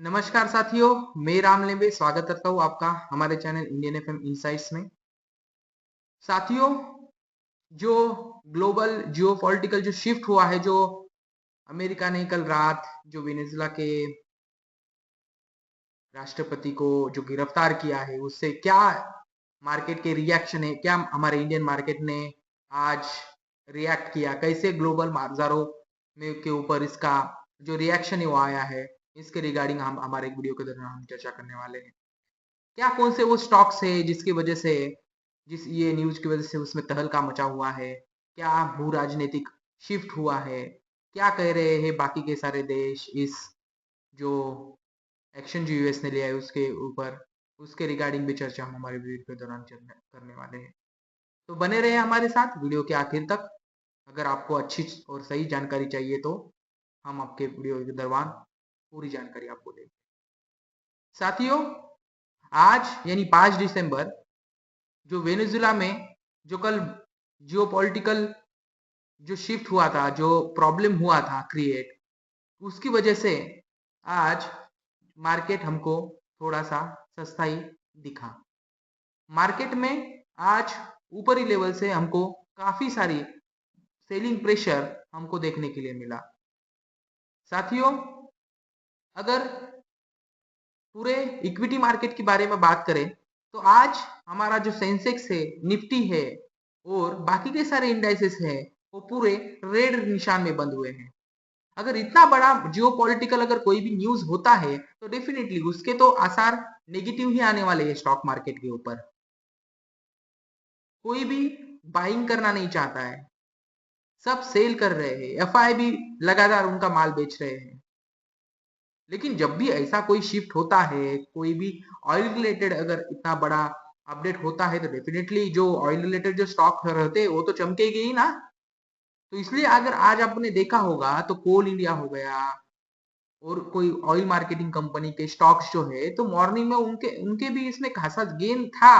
नमस्कार साथियों, मैं राम लेंबे स्वागत करता हूँ आपका हमारे चैनल इंडियन एफएम इनसाइट्स में। साथियों, जो ग्लोबल जियो पॉलिटिकल जो शिफ्ट हुआ है, जो अमेरिका ने कल रात जो वेनेजुला के राष्ट्रपति को जो गिरफ्तार किया है, उससे क्या मार्केट के रिएक्शन है, क्या हमारे इंडियन मार्केट ने आज रिएक्ट किया, कैसे ग्लोबल बाजारों में के ऊपर इसका जो रिएक्शन है वो आया है, इसके रिगार्डिंग हम हमारे वीडियो के दौरान हम चर्चा करने वाले हैं। क्या कौन से वो स्टॉक्स है जिसकी वजह से, जिस ये न्यूज की वजह से उसमें तहलका मचा हुआ है, क्या भू राजनीतिक शिफ्ट हुआ है, क्या कह रहे हैं बाकी के सारे देश इस जो एक्शन जो यूएस ने लिया है उसके ऊपर, उसके रिगार्डिंग भी चर्चा हम हमारे वीडियो के दौरान करने वाले हैं। तो बने रहे हमारे साथ वीडियो के आखिर तक। अगर आपको अच्छी और सही जानकारी चाहिए तो हम आपके वीडियो के दौरान पूरी जानकारी आपको देंगे। साथियों, आज यानी 5 दिसंबर जो वेनेजुला में जो कल जियोपॉलिटिकल जो शिफ्ट हुआ था, जो प्रॉब्लम हुआ था क्रिएट, उसकी वजह से आज मार्केट हमको थोड़ा सा सस्ता ही दिखा। मार्केट में आज ऊपरी लेवल से हमको काफी सारी सेलिंग प्रेशर हमको देखने के लिए मिला। साथियों, अगर पूरे इक्विटी मार्केट के बारे में बात करें तो आज हमारा जो सेंसेक्स है, निफ्टी है और बाकी के सारे इंडाइसेस है, वो पूरे रेड निशान में बंद हुए हैं। अगर इतना बड़ा जियोपॉलिटिकल अगर कोई भी न्यूज होता है तो डेफिनेटली उसके तो आसार नेगेटिव ही आने वाले हैं स्टॉक मार्केट के ऊपर। कोई भी बाइंग करना नहीं चाहता है, सब सेल कर रहे हैं, एफआई भी लगातार उनका माल बेच रहे हैं। लेकिन जब भी ऐसा कोई शिफ्ट होता है, कोई भी ऑयल रिलेटेड अगर इतना बड़ा अपडेट होता है तो डेफिनेटली जो ऑयल रिलेटेड जो स्टॉक रहते हैं वो तो चमकेगी ही ना। तो इसलिए अगर आज आपने देखा होगा तो कोल इंडिया हो गया और कोई ऑयल मार्केटिंग कंपनी के स्टॉक्स जो है, तो मॉर्निंग में उनके उनके भी इसमें खासा गेन था,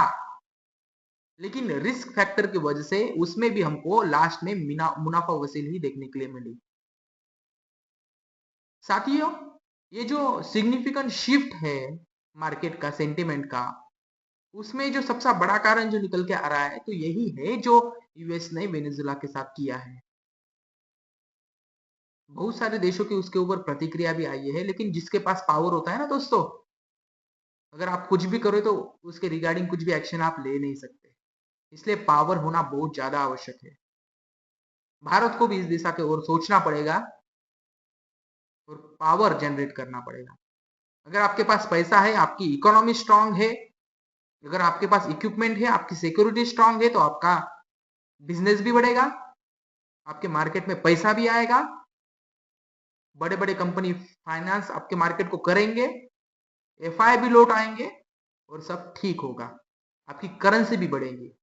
लेकिन रिस्क फैक्टर की वजह से उसमें भी हमको लास्ट में मुनाफा वसूली ही देखने के लिए मिली। साथियों, ये जो सिग्निफिकेंट शिफ्ट है मार्केट का सेंटिमेंट का, उसमें जो सबसे बड़ा कारण जो निकल के आ रहा है तो यही है जो यूएस ने वेनेजुला के साथ किया है। बहुत सारे देशों की उसके ऊपर प्रतिक्रिया भी आई है, लेकिन जिसके पास पावर होता है ना दोस्तों, अगर आप कुछ भी करो तो उसके रिगार्डिंग कुछ भी एक्शन आप ले नहीं सकते। इसलिए पावर होना बहुत ज्यादा आवश्यक है। भारत को भी इस दिशा की ओर सोचना पड़ेगा और पावर जनरेट करना पड़ेगा। अगर आपके पास पैसा है, आपकी इकोनॉमी स्ट्रांग है, अगर आपके पास इक्विपमेंट है, आपकी सिक्योरिटी स्ट्रांग है, तो आपका बिजनेस भी बढ़ेगा, आपके मार्केट में पैसा भी आएगा, बड़े बड़े कंपनी फाइनेंस आपके मार्केट को करेंगे, एफआई भी लौट आएंगे और सब ठीक होगा, आपकी करेंसी भी बढ़ेगी।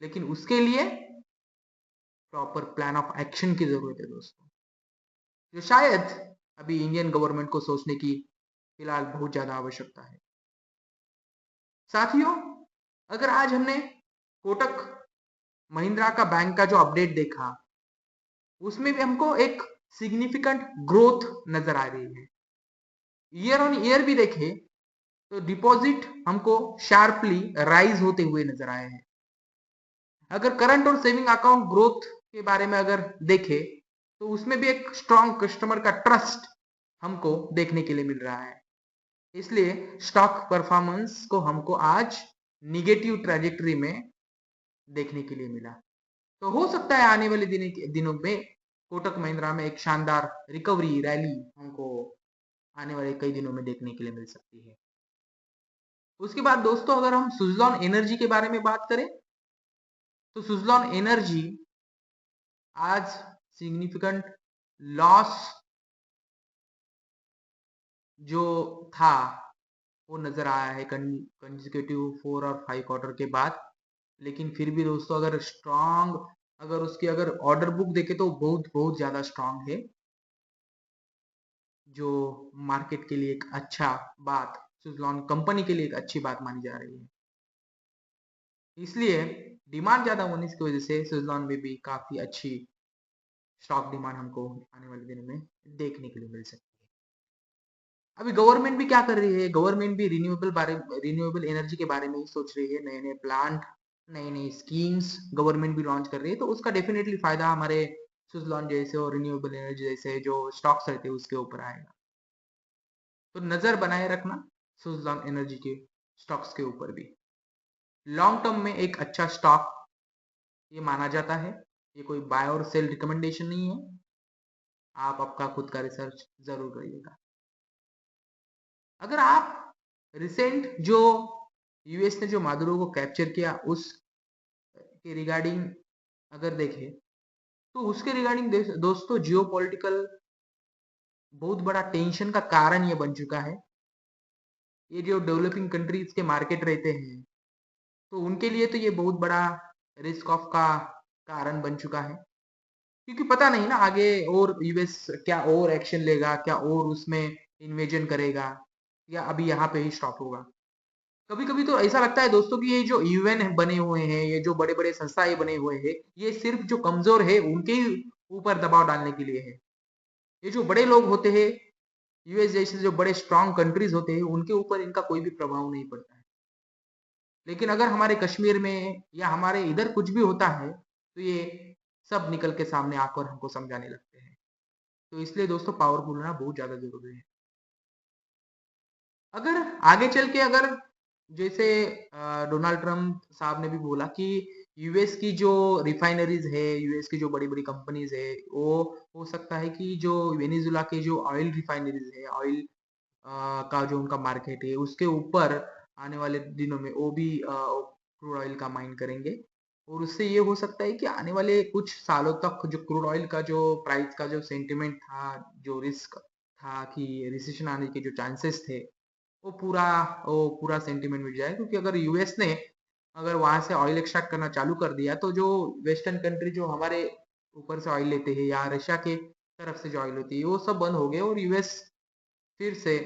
लेकिन उसके लिए प्रॉपर प्लान ऑफ एक्शन की जरूरत है दोस्तों, जो शायद अभी इंडियन गवर्नमेंट को सोचने की फिलहाल बहुत ज्यादा आवश्यकता है। साथियों, अगर आज हमने कोटक महिंद्रा का बैंक का जो अपडेट देखा, उसमें भी हमको एक सिग्निफिकेंट ग्रोथ नजर आ रही है। ईयर ऑन ईयर भी देखे तो डिपॉजिट हमको शार्पली राइज होते हुए नजर आए हैं। अगर करंट और सेविंग अकाउंट ग्रोथ के बारे में अगर देखे तो उसमें भी एक स्ट्रॉन्ग कस्टमर का ट्रस्ट हमको देखने के लिए मिल रहा है। इसलिए स्टॉक परफॉर्मेंस को हमको आज निगेटिव ट्रेजेक्टरी में देखने के लिए मिला। तो हो सकता है आने वाले दिनों में कोटक महिंद्रा में एक शानदार रिकवरी रैली हमको आने वाले कई दिनों में देखने के लिए मिल सकती है। उसके बाद दोस्तों, अगर हम सुजलॉन एनर्जी के बारे में बात करें तो सुजलॉन एनर्जी आज सिग्निफिकेंट लॉस जो था वो नजर आया है कंसेक्यूटिव 4 और 5 क्वार्टर के बाद। लेकिन फिर भी दोस्तों, अगर स्ट्रांग अगर उसकी अगर ऑर्डर बुक देखे तो बहुत बहुत ज्यादा स्ट्रांग है, जो मार्केट के लिए एक अच्छा बात, सुजलॉन कंपनी के लिए एक अच्छी बात मानी जा रही है। इसलिए डिमांड ज्यादा होने की वजह से सुजलॉन में भी काफी अच्छी स्टॉक डिमांड हमको आने वाले दिनों में देखने के लिए मिल सकती है। अभी गवर्नमेंट भी क्या कर रही है, गवर्नमेंट भी रिन्यूएबल एनर्जी के बारे में ही सोच रही है, नए नए प्लांट, नई नई स्कीम्स गवर्नमेंट भी लॉन्च कर रही है, तो उसका डेफिनेटली फायदा हमारे सुजलॉन जैसे और रिन्यूएबल एनर्जी जैसे जो स्टॉक्स रहते हैं उसके ऊपर आएगा। तो नजर बनाए रखना सुजलॉन एनर्जी के स्टॉक्स के ऊपर भी। लॉन्ग टर्म में एक अच्छा स्टॉक ये माना जाता है, ये कोई बाय और सेल रिकमेंडेशन नहीं है, आप आपका खुद का रिसर्च जरूर करिएगा। अगर आप रिसेंट जो यूएस ने जो मादुरो को कैप्चर किया उस के रिगार्डिंग अगर देखें, तो उसके रिगार्डिंग दोस्तों जियो पॉलिटिकल बहुत बड़ा टेंशन का कारण ये बन चुका है। ये जो डेवलपिंग कंट्रीज के मार्केट रहते हैं, तो उनके लिए तो ये बहुत बड़ा रिस्क ऑफ का कारण बन चुका है, क्योंकि पता नहीं ना आगे और यूएस क्या और एक्शन लेगा, क्या और उसमें इन्वेजन करेगा, या अभी यहाँ पे ही स्टॉप होगा। कभी कभी तो ऐसा लगता है दोस्तों कि ये जो यूएन बने हुए हैं, ये जो बड़े बड़े संस्थाएं बने हुए हैं, ये सिर्फ जो कमजोर है उनके ही ऊपर दबाव डालने के लिए है। ये जो बड़े लोग होते हैं, यूएस जैसे जो बड़े स्ट्रांग कंट्रीज होते हैं, उनके ऊपर इनका कोई भी प्रभाव नहीं पड़ता है। लेकिन अगर हमारे कश्मीर में या हमारे इधर कुछ भी होता है, तो ये सब निकल के सामने आकर हमको समझाने लगते हैं। तो इसलिए दोस्तों पावरफुल होना बहुत ज्यादा जरूरी है। अगर आगे चल के अगर जैसे डोनाल्ड ट्रम्प साहब ने भी बोला कि यूएस की जो रिफाइनरीज है, यूएस की जो बड़ी बड़ी कंपनीज है, वो हो सकता है कि जो वेनेजुला के जो ऑयल रिफाइनरीज है, ऑयल का जो उनका मार्केट है उसके ऊपर आने वाले दिनों में वो भी क्रूड ऑयल का माइन करेंगे। और उससे ये हो सकता है कि आने वाले कुछ सालों तक जो क्रूड ऑयल का जो प्राइस का जो सेंटिमेंट था, जो रिस्क था कि रिसेशन आने के जो चांसेस थे, वो पूरा वो पूरा सेंटिमेंट मिट जाए। क्योंकि अगर यूएस ने अगर वहां से ऑयल एक्सट्रैक्ट करना चालू कर दिया, तो जो वेस्टर्न कंट्री जो हमारे ऊपर से ऑयल लेते हैं या रशिया के तरफ से जो ऑयल होती है, वो सब बंद हो गए और यूएस फिर से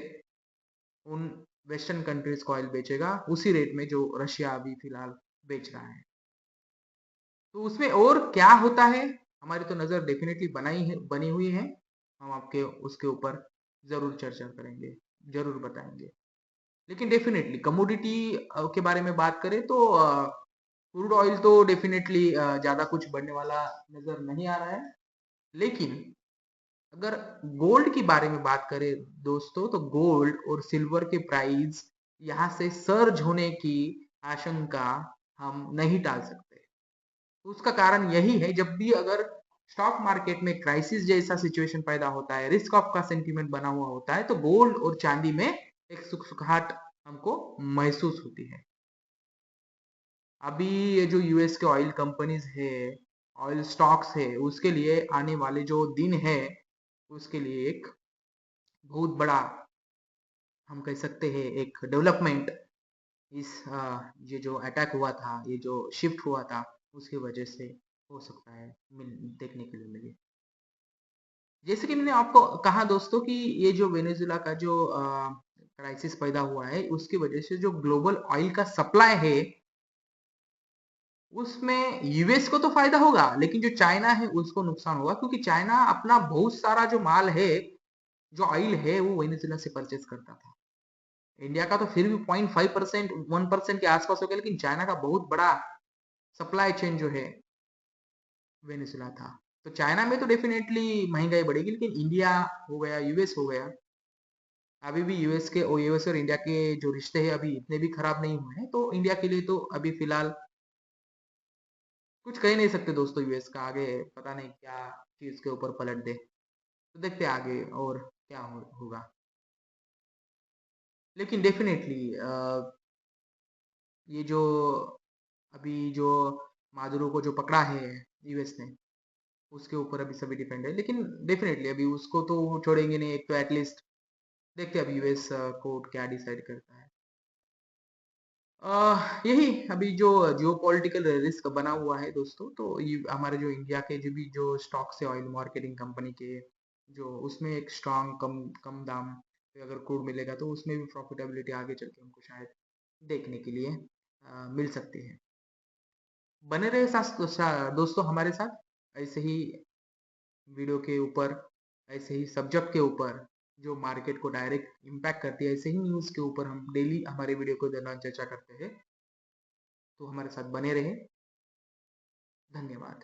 उन वेस्टर्न कंट्रीज को ऑयल बेचेगा उसी रेट में जो रशिया अभी फिलहाल बेच रहा है। तो उसमें और क्या होता है, हमारी तो नज़र डेफिनेटली बनी हुई है। हम आपके उसके ऊपर जरूर चर्चा करेंगे, जरूर बताएंगे। लेकिन डेफिनेटली कमोडिटी के बारे में बात करें तो क्रूड ऑयल तो डेफिनेटली ज़्यादा कुछ बढ़ने वाला नज़र नहीं आ रहा है। लेकिन अगर गोल्ड के बारे में बात करें दोस्तों, तो गोल्ड और सिल्वर के प्राइस यहाँ से सर्ज होने की आशंका हम नहीं टाल सकते। तो उसका कारण यही है, जब भी अगर स्टॉक मार्केट में क्राइसिस जैसा सिचुएशन पैदा होता है, रिस्क ऑफ का सेंटीमेंट बना हुआ होता है, तो गोल्ड और चांदी में एक सुखसुखाहट हमको महसूस होती है। अभी ये जो यूएस के ऑयल कंपनीज है, ऑयल स्टॉक्स है, उसके लिए आने वाले जो दिन है, उसके लिए एक बहुत बड़ा हम कह सकते हैं एक डेवलपमेंट इस ये जो अटैक हुआ था, ये जो शिफ्ट हुआ था, उसकी वजह से हो सकता है देखने के लिए मिले। जैसे कि मैंने आपको कहा दोस्तों कि ये जो वेनेजुला का जो क्राइसिस पैदा हुआ है, उसकी वजह से जो ग्लोबल ऑयल का सप्लाई है, उसमें यूएस को तो फायदा होगा, लेकिन जो चाइना है उसको नुकसान होगा, क्योंकि चाइना अपना बहुत सारा जो माल है, जो ऑयल है, वो वेनेजुला से परचेज करता था। इंडिया का तो फिर भी 0.5% 1% के आसपास हो गया, लेकिन चाइना का बहुत बड़ा सप्लाई चेन जो है वेनेजुला था। तो चाइना में तो डेफिनेटली महंगाई बढ़ेगी, लेकिन इंडिया हो गया, यूएस हो गया, अभी भी यूएस और इंडिया के जो रिश्ते हैं अभी इतने भी खराब नहीं हुए हैं, तो इंडिया के लिए तो अभी फिलहाल कुछ कह नहीं सकते दोस्तों। यूएस का आगे पता नहीं क्या चीज के ऊपर पलट दे, तो देखते हैं आगे और क्या होगा। लेकिन डेफिनेटली ये जो अभी जो मादुरो को जो पकड़ा है यूएस ने, उसके ऊपर अभी सभी डिपेंड है। लेकिन डेफिनेटली अभी उसको तो छोड़ेंगे नहीं, एक तो एटलीस्ट देखते हैं अब यूएस कोर्ट क्या डिसाइड करता है। यही अभी जो जियो पॉलिटिकल रिस्क बना हुआ है दोस्तों, तो ये हमारे जो इंडिया के जो भी जो स्टॉक्स है ऑयल मार्केटिंग कंपनी के, जो उसमें एक स्ट्रांग कम कम दाम पे अगर क्रूड मिलेगा, तो उसमें भी प्रॉफिटेबिलिटी आगे चल के हमको शायद देखने के लिए मिल सकती है। बने रहे दोस्तों हमारे साथ ऐसे ही वीडियो के ऊपर, ऐसे ही सब्जेक्ट के ऊपर जो मार्केट को डायरेक्ट इम्पैक्ट करती है, ऐसे ही न्यूज़ के ऊपर हम डेली हमारे वीडियो के दौरान चर्चा करते हैं। तो हमारे साथ बने रहें। धन्यवाद।